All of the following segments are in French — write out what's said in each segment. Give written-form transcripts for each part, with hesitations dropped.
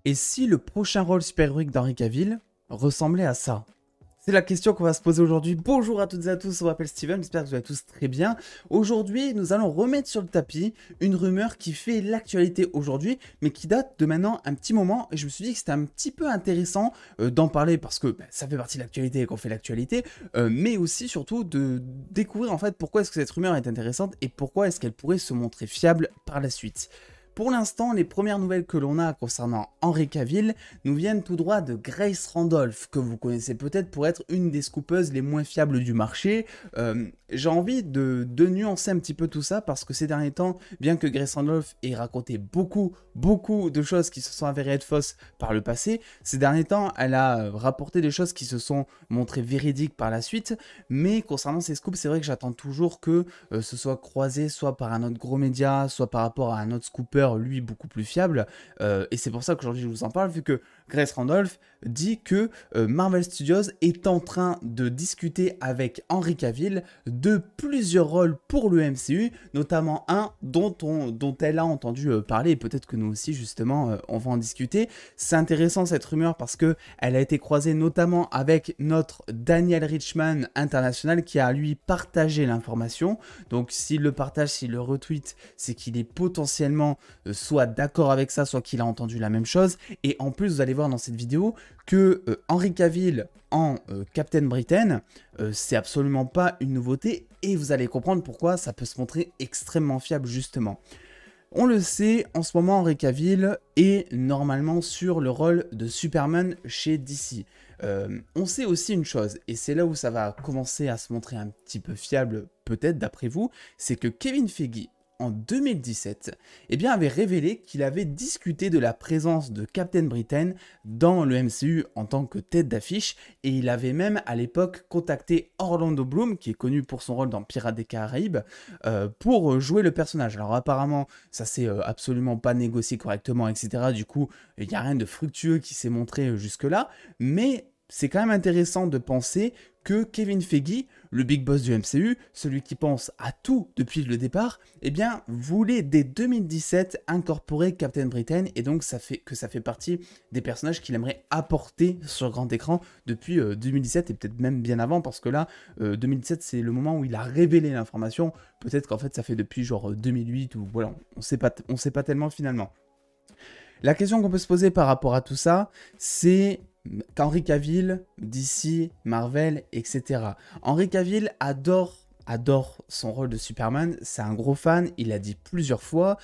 Et si le prochain rôle super-héroïque d'Henry Cavill ressemblait à ça? C'est la question qu'on va se poser aujourd'hui. Bonjour à toutes et à tous, on m'appelle Steven, j'espère que vous allez tous très bien. Aujourd'hui, nous allons remettre sur le tapis une rumeur qui fait l'actualité aujourd'hui, mais qui date de maintenant un petit moment. Et je me suis dit que c'était un petit peu intéressant d'en parler parce que ça fait partie de l'actualité et qu'on fait l'actualité, mais aussi surtout de découvrir en fait pourquoi est-ce que cette rumeur est intéressante et pourquoi est-ce qu'elle pourrait se montrer fiable par la suite. Pour l'instant, les premières nouvelles que l'on a concernant Henry Cavill nous viennent tout droit de Grace Randolph, que vous connaissez peut-être pour être une des scoopeuses les moins fiables du marché. J'ai envie de nuancer un petit peu tout ça parce que ces derniers temps, bien que Grace Randolph ait raconté beaucoup de choses qui se sont avérées être fausses par le passé, ces derniers temps, elle a rapporté des choses qui se sont montrées véridiques par la suite, mais concernant ces scoops, c'est vrai que j'attends toujours que ce soit croisé soit par un autre gros média, soit par rapport à un autre scooper, lui beaucoup plus fiable, et c'est pour ça qu'aujourd'hui je vous en parle, vu que Grace Randolph dit que Marvel Studios est en train de discuter avec Henry Cavill de plusieurs rôles pour le MCU, notamment un dont elle a entendu parler, et peut-être que nous aussi justement on va en discuter. C'est intéressant cette rumeur parce que elle a été croisée notamment avec notre Daniel Richman international qui a lui partagé l'information. Donc s'il le partage, s'il le retweet, c'est qu'il est potentiellement soit d'accord avec ça, soit qu'il a entendu la même chose. Et en plus, vous allez voir dans cette vidéo que Henry Cavill en Captain Britain, c'est absolument pas une nouveauté. Et vous allez comprendre pourquoi ça peut se montrer extrêmement fiable justement. On le sait, en ce moment, Henry Cavill est normalement sur le rôle de Superman chez DC. On sait aussi une chose, et c'est là où ça va commencer à se montrer un petit peu fiable, peut-être d'après vous, c'est que Kevin Feige, en 2017, eh bien, avait révélé qu'il avait discuté de la présence de Captain Britain dans le MCU en tant que tête d'affiche, et il avait même à l'époque contacté Orlando Bloom, qui est connu pour son rôle dans Pirates des Caraïbes, pour jouer le personnage. Alors apparemment, ça s'est absolument pas négocié correctement, etc. Du coup, il n'y a rien de fructueux qui s'est montré jusque-là, mais c'est quand même intéressant de penser que Kevin Feige, le big boss du MCU, celui qui pense à tout depuis le départ, eh bien, voulait dès 2017 incorporer Captain Britain, et donc ça fait partie des personnages qu'il aimerait apporter sur grand écran depuis 2017, et peut-être même bien avant, parce que là, 2017, c'est le moment où il a révélé l'information. Peut-être qu'en fait, ça fait depuis genre 2008, ou voilà, on sait pas tellement finalement. La question qu'on peut se poser par rapport à tout ça, c'est qu'Henry Cavill, DC, Marvel, etc. Henry Cavill adore son rôle de Superman, c'est un gros fan, il l'a dit plusieurs fois,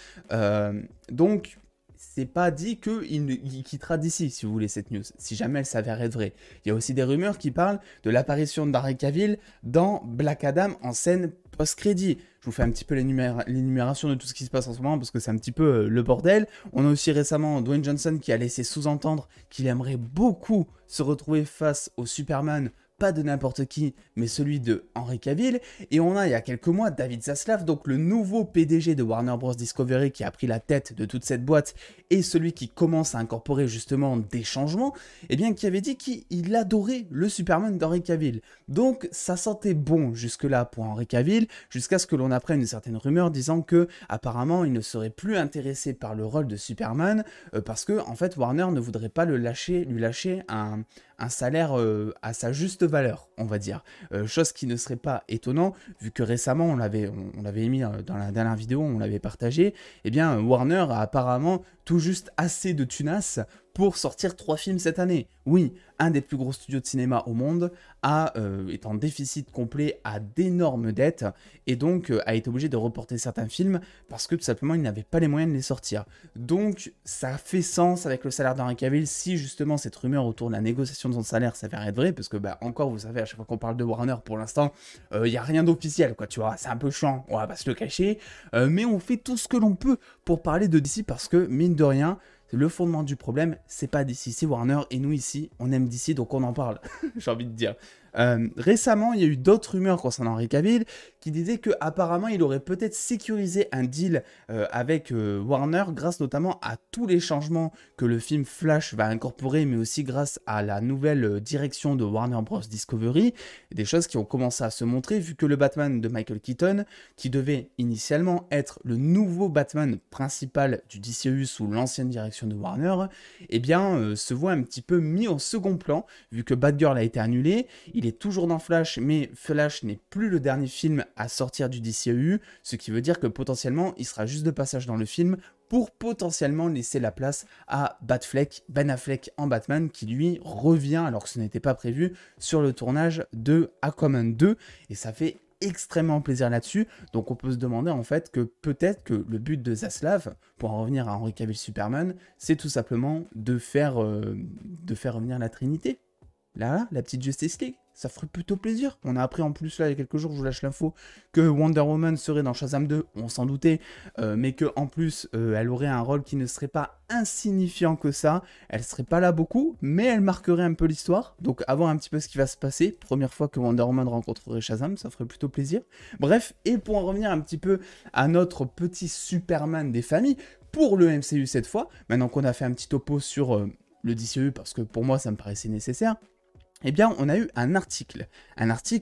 donc c'est pas dit qu'il quittera DC, si vous voulez, cette news, si jamais elle s'avère être vraie. Il y a aussi des rumeurs qui parlent de l'apparition d'Henry Cavill dans Black Adam en scène post-crédit. Je vous fais un petit peu l'énumération de tout ce qui se passe en ce moment parce que c'est un petit peu le bordel. On a aussi récemment Dwayne Johnson qui a laissé sous-entendre qu'il aimerait beaucoup se retrouver face au Superman, pas de n'importe qui, mais celui de Henry Cavill. Et on a il y a quelques mois David Zaslav, donc le nouveau PDG de Warner Bros. Discovery qui a pris la tête de toute cette boîte et celui qui commence à incorporer justement des changements, et bien qui avait dit qu'il adorait le Superman d'Henry Cavill. Donc ça sentait bon jusque-là pour Henry Cavill, jusqu'à ce que l'on apprenne une certaine rumeur disant que apparemment il ne serait plus intéressé par le rôle de Superman parce que en fait Warner ne voudrait pas lui lâcher un salaire à sa juste valeur, on va dire. Chose qui ne serait pas étonnant, vu que récemment, on l'avait mis dans la dernière vidéo, on l'avait partagé, eh bien Warner a apparemment tout juste assez de tunas pour sortir 3 films cette année. Oui, un des plus gros studios de cinéma au monde est en déficit complet, a d'énormes dettes, et donc a été obligé de reporter certains films parce que tout simplement il n'avait pas les moyens de les sortir. Donc ça fait sens avec le salaire d'Henry Cavill si justement cette rumeur autour de la négociation de son salaire s'avère être vraie, parce que encore vous savez, à chaque fois qu'on parle de Warner pour l'instant, il n'y a rien d'officiel, quoi, tu vois, c'est un peu chiant, on va pas se le cacher, mais on fait tout ce que l'on peut pour parler de DC parce que mine de rien, le fondement du problème, c'est pas DC, c'est Warner, et nous ici, on aime DC, donc on en parle, j'ai envie de dire. Récemment, il y a eu d'autres rumeurs concernant Henry Cavill qui disaient qu'apparemment il aurait peut-être sécurisé un deal avec Warner grâce notamment à tous les changements que le film Flash va incorporer, mais aussi grâce à la nouvelle direction de Warner Bros. Discovery, des choses qui ont commencé à se montrer vu que le Batman de Michael Keaton, qui devait initialement être le nouveau Batman principal du DCEU sous l'ancienne direction de Warner, eh bien se voit un petit peu mis au second plan vu que Batgirl a été annulé. Il est toujours dans Flash, mais Flash n'est plus le dernier film à sortir du DCEU, ce qui veut dire que potentiellement il sera juste de passage dans le film pour potentiellement laisser la place à Ben Affleck en Batman, qui lui revient, alors que ce n'était pas prévu, sur le tournage de Aquaman 2, et ça fait extrêmement plaisir là-dessus. Donc on peut se demander en fait que peut-être que le but de Zaslav, pour en revenir à Henry Cavill Superman, c'est tout simplement de faire revenir la Trinité. Là, la petite Justice League, ça ferait plutôt plaisir. On a appris en plus, là, il y a quelques jours, je vous lâche l'info, que Wonder Woman serait dans Shazam 2, on s'en doutait, mais qu'en plus, elle aurait un rôle qui ne serait pas insignifiant que ça. Elle serait pas là beaucoup, mais elle marquerait un peu l'histoire. Donc, à voir un petit peu ce qui va se passer. Première fois que Wonder Woman rencontrerait Shazam, ça ferait plutôt plaisir. Bref, et pour en revenir un petit peu à notre petit Superman des familles, pour le MCU cette fois, maintenant qu'on a fait un petit topo sur le DCEU, parce que pour moi, ça me paraissait nécessaire, eh bien, on a eu un article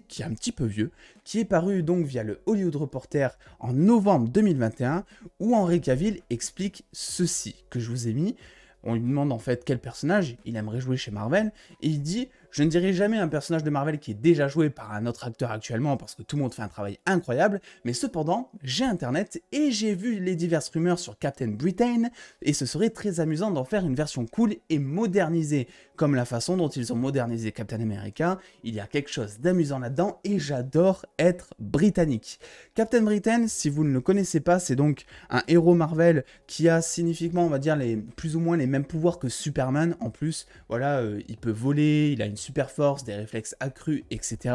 qui est un petit peu vieux, qui est paru donc via le Hollywood Reporter en novembre 2021, où Henry Cavill explique ceci, que je vous ai mis. On lui demande en fait quel personnage il aimerait jouer chez Marvel, et il dit « Je ne dirai jamais un personnage de Marvel qui est déjà joué par un autre acteur actuellement, parce que tout le monde fait un travail incroyable, mais cependant, j'ai internet et j'ai vu les diverses rumeurs sur Captain Britain, et ce serait très amusant d'en faire une version cool et modernisée, comme la façon dont ils ont modernisé Captain America. Il y a quelque chose d'amusant là-dedans, et j'adore être britannique. » Captain Britain, si vous ne le connaissez pas, c'est donc un héros Marvel qui a significativement, on va dire, plus ou moins les mêmes pouvoirs que Superman. En plus, voilà, il peut voler, il a une super force, des réflexes accrus, etc.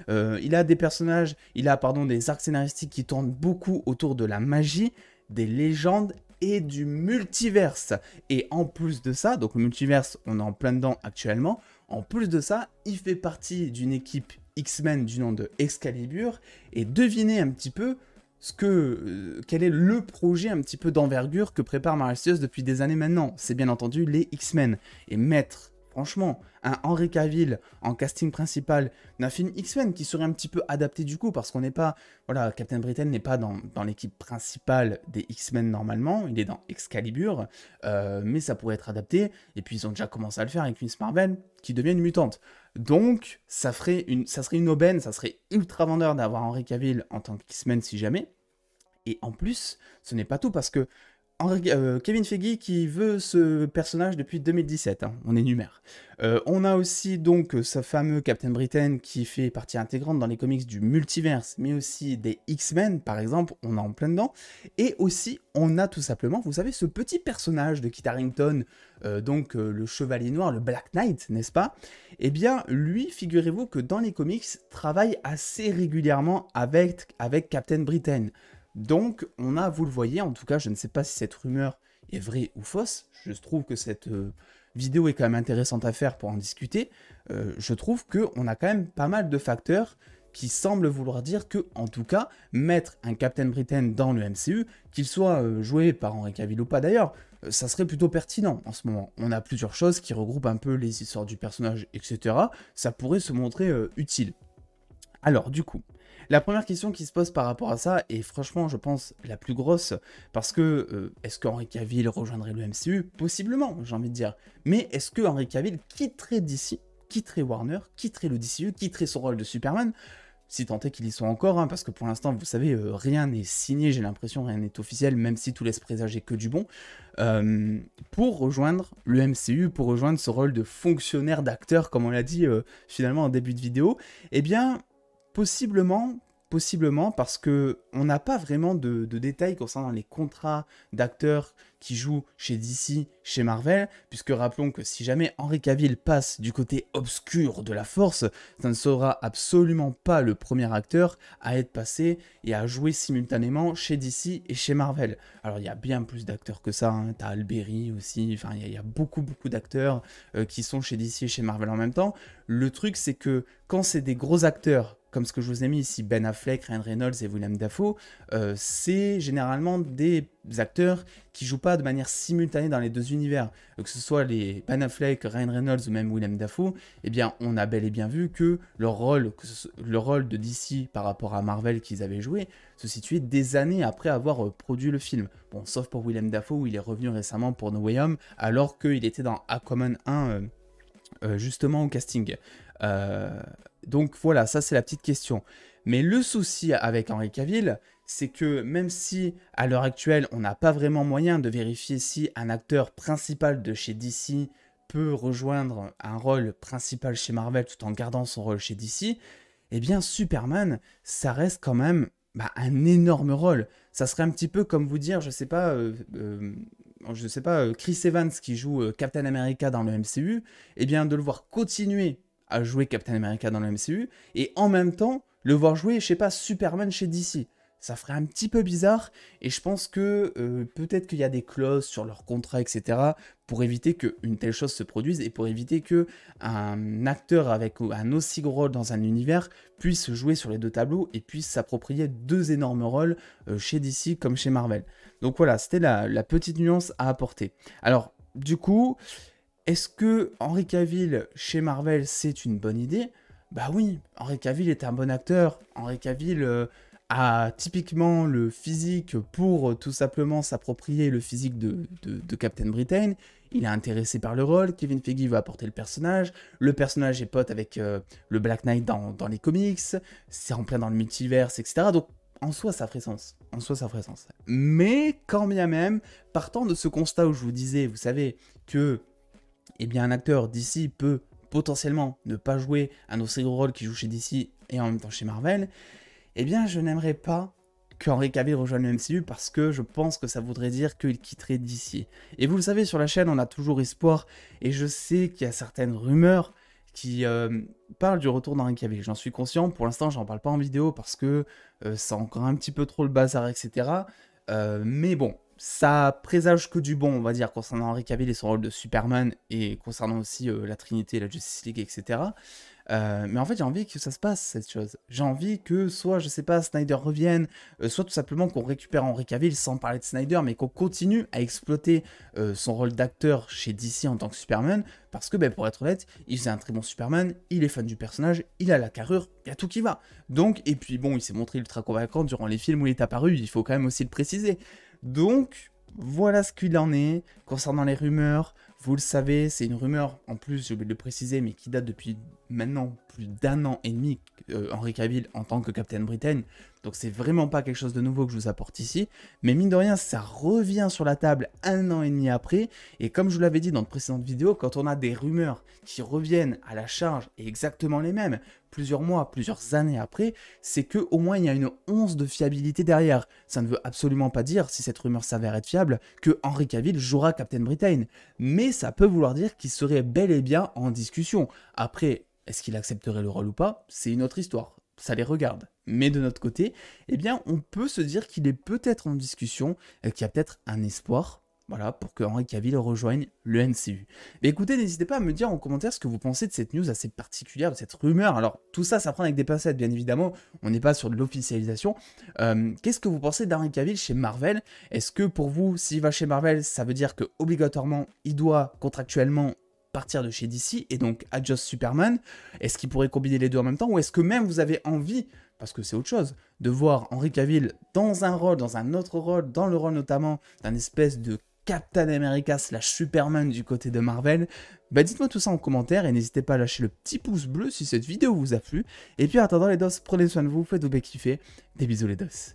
Il a des personnages, des arcs scénaristiques qui tournent beaucoup autour de la magie, des légendes et du multiverse. Et en plus de ça, donc le multiverse, on est en plein dedans actuellement, en plus de ça, il fait partie d'une équipe X-Men du nom de Excalibur, et devinez un petit peu quel est le projet un petit peu d'envergure que prépare Marvel Studios depuis des années maintenant. C'est bien entendu les X-Men. Et mettre, franchement, un Henry Cavill en casting principal d'un film X-Men qui serait un petit peu adapté du coup, parce qu'on n'est pas, voilà, Captain Britain n'est pas dans l'équipe principale des X-Men normalement, il est dans Excalibur, mais ça pourrait être adapté, et puis ils ont déjà commencé à le faire avec Miss Marvel, qui devient une mutante. Donc, ça serait une aubaine, ça serait ultra vendeur d'avoir Henry Cavill en tant qu'X-Men si jamais. Et en plus, ce n'est pas tout, parce que Kevin Feige qui veut ce personnage depuis 2017, hein, on énumère. On a aussi donc ce fameux Captain Britain qui fait partie intégrante dans les comics du multiverse, mais aussi des X-Men par exemple, on est en plein dedans. Et aussi, on a tout simplement, vous savez, ce petit personnage de Kit Harington, le Chevalier Noir, le Black Knight, n'est-ce pas? Eh bien, lui, figurez-vous que dans les comics, travaille assez régulièrement avec Captain Britain. Donc, on a, vous le voyez, en tout cas, je ne sais pas si cette rumeur est vraie ou fausse, je trouve que cette vidéo est quand même intéressante à faire pour en discuter, je trouve qu'on a quand même pas mal de facteurs qui semblent vouloir dire que, en tout cas, mettre un Captain Britain dans le MCU, qu'il soit joué par Henry Cavill ou pas d'ailleurs, ça serait plutôt pertinent en ce moment. On a plusieurs choses qui regroupent un peu les histoires du personnage, etc. Ça pourrait se montrer utile. Alors, du coup, la première question qui se pose par rapport à ça, et franchement, je pense la plus grosse, parce que est-ce que Henry Cavill rejoindrait le MCU? Possiblement, j'ai envie de dire. Mais est-ce que Henry Cavill quitterait DC, quitterait Warner, quitterait le DCU, quitterait son rôle de Superman? Si tant est qu'il y soit encore, hein, parce que pour l'instant, vous savez, rien n'est signé, j'ai l'impression, rien n'est officiel, même si tout laisse présager que du bon, pour rejoindre le MCU, pour rejoindre ce rôle de fonctionnaire d'acteur, comme on l'a dit finalement en début de vidéo, eh bien, possiblement, possiblement parce que on n'a pas vraiment de détails concernant les contrats d'acteurs qui jouent chez DC, chez Marvel, puisque rappelons que si jamais Henry Cavill passe du côté obscur de la force, ça ne sera absolument pas le premier acteur à être passé et à jouer simultanément chez DC et chez Marvel. Alors il y a bien plus d'acteurs que ça, hein. T'as Alberi aussi, enfin il y a beaucoup d'acteurs qui sont chez DC et chez Marvel en même temps. Le truc c'est que quand c'est des gros acteurs, comme ce que je vous ai mis ici, Ben Affleck, Ryan Reynolds et Willem Dafoe, c'est généralement des acteurs qui jouent pas de manière simultanée dans les deux univers. Que ce soit les Ben Affleck, Ryan Reynolds ou même Willem Dafoe, eh bien, on a bel et bien vu que leur rôle, le rôle de DC par rapport à Marvel qu'ils avaient joué, se situait des années après avoir produit le film. Bon, sauf pour Willem Dafoe où il est revenu récemment pour No Way Home, alors qu'il était dans Aquaman 1 justement au casting. Donc voilà, ça c'est la petite question. Mais le souci avec Henry Cavill, c'est que même si à l'heure actuelle on n'a pas vraiment moyen de vérifier si un acteur principal de chez DC peut rejoindre un rôle principal chez Marvel tout en gardant son rôle chez DC, eh bien Superman, ça reste quand même un énorme rôle. Ça serait un petit peu comme vous dire, je sais pas, Chris Evans qui joue Captain America dans le MCU, eh bien de le voir continuer à jouer Captain America dans le MCU et en même temps le voir jouer, je sais pas, Superman chez DC. Ça ferait un petit peu bizarre et je pense que peut-être qu'il y a des clauses sur leur contrat, etc. pour éviter qu'une telle chose se produise et pour éviter qu'un acteur avec un aussi gros rôle dans un univers puisse jouer sur les deux tableaux et puisse s'approprier deux énormes rôles chez DC comme chez Marvel. Donc voilà, c'était la petite nuance à apporter. Alors, du coup, est-ce que Henry Cavill chez Marvel, c'est une bonne idée? Bah oui, Henry Cavill est un bon acteur. Henry Cavill a typiquement le physique pour tout simplement s'approprier le physique de Captain Britain. Il est intéressé par le rôle. Kevin Feige va apporter le personnage. Le personnage est pote avec le Black Knight dans les comics. C'est en plein dans le multiverse, etc. Donc, en soi, ça ferait sens. En soi, ça ferait sens. Mais, quand bien même, partant de ce constat où je vous disais, vous savez, que eh bien, un acteur d'ici peut potentiellement ne pas jouer un aussi gros rôle qu'il joue chez DC et en même temps chez Marvel, eh bien, je n'aimerais pas qu'Henry Cavill rejoigne le MCU parce que je pense que ça voudrait dire qu'il quitterait DC. Et vous le savez, sur la chaîne, on a toujours espoir et je sais qu'il y a certaines rumeurs qui parlent du retour d'Henry Cavill. J'en suis conscient, pour l'instant, j'en parle pas en vidéo parce que c'est encore un petit peu trop le bazar, etc. Mais bon, ça présage que du bon, on va dire, concernant Henry Cavill et son rôle de Superman, et concernant aussi la Trinité, la Justice League, etc. Mais en fait, j'ai envie que ça se passe, cette chose. J'ai envie que soit, je sais pas, Snyder revienne, soit tout simplement qu'on récupère Henry Cavill sans parler de Snyder, mais qu'on continue à exploiter son rôle d'acteur chez DC en tant que Superman, parce que, pour être honnête, il faisait un très bon Superman, il est fan du personnage, il a la carrure, il y a tout qui va. Donc, et puis bon, il s'est montré ultra convaincant durant les films où il est apparu, il faut quand même aussi le préciser. Donc, voilà ce qu'il en est. Concernant les rumeurs, vous le savez, c'est une rumeur, en plus, j'ai oublié de le préciser, mais qui date depuis maintenant plus d'1 an et demi, Henry Cavill en tant que Captain Britain. Donc c'est vraiment pas quelque chose de nouveau que je vous apporte ici. Mais mine de rien, ça revient sur la table 1 an et demi après. Et comme je vous l'avais dit dans de précédentes vidéos, quand on a des rumeurs qui reviennent à la charge et exactement les mêmes, plusieurs mois, plusieurs années après, c'est qu'au moins il y a une once de fiabilité derrière. Ça ne veut absolument pas dire, si cette rumeur s'avère être fiable, que Henry Cavill jouera Captain Britain. Mais ça peut vouloir dire qu'il serait bel et bien en discussion. Après, est-ce qu'il accepterait le rôle ou pas? C'est une autre histoire. Ça les regarde. Mais de notre côté, eh bien, on peut se dire qu'il est peut-être en discussion, qu'il y a peut-être un espoir, voilà, pour que Henry Cavill rejoigne le MCU. Mais écoutez, n'hésitez pas à me dire en commentaire ce que vous pensez de cette news assez particulière, de cette rumeur. Alors, tout ça, ça prend avec des pincettes, bien évidemment. On n'est pas sur de l'officialisation. Qu'est-ce que vous pensez d'Henry Cavill chez Marvel? Est-ce que pour vous, s'il va chez Marvel, ça veut dire que obligatoirement, il doit contractuellement partir de chez DC et donc adjust Superman? Est-ce qu'il pourrait combiner les deux en même temps? Ou est-ce que même vous avez envie, parce que c'est autre chose, de voir Henry Cavill dans un rôle, dans un autre rôle, dans le rôle notamment d'un espèce de Captain America / Superman du côté de Marvel? Dites-moi tout ça en commentaire et n'hésitez pas à lâcher le petit pouce bleu si cette vidéo vous a plu. Et puis en attendant les dos, prenez soin de vous, faites-vous kiffer. Des bisous les dos.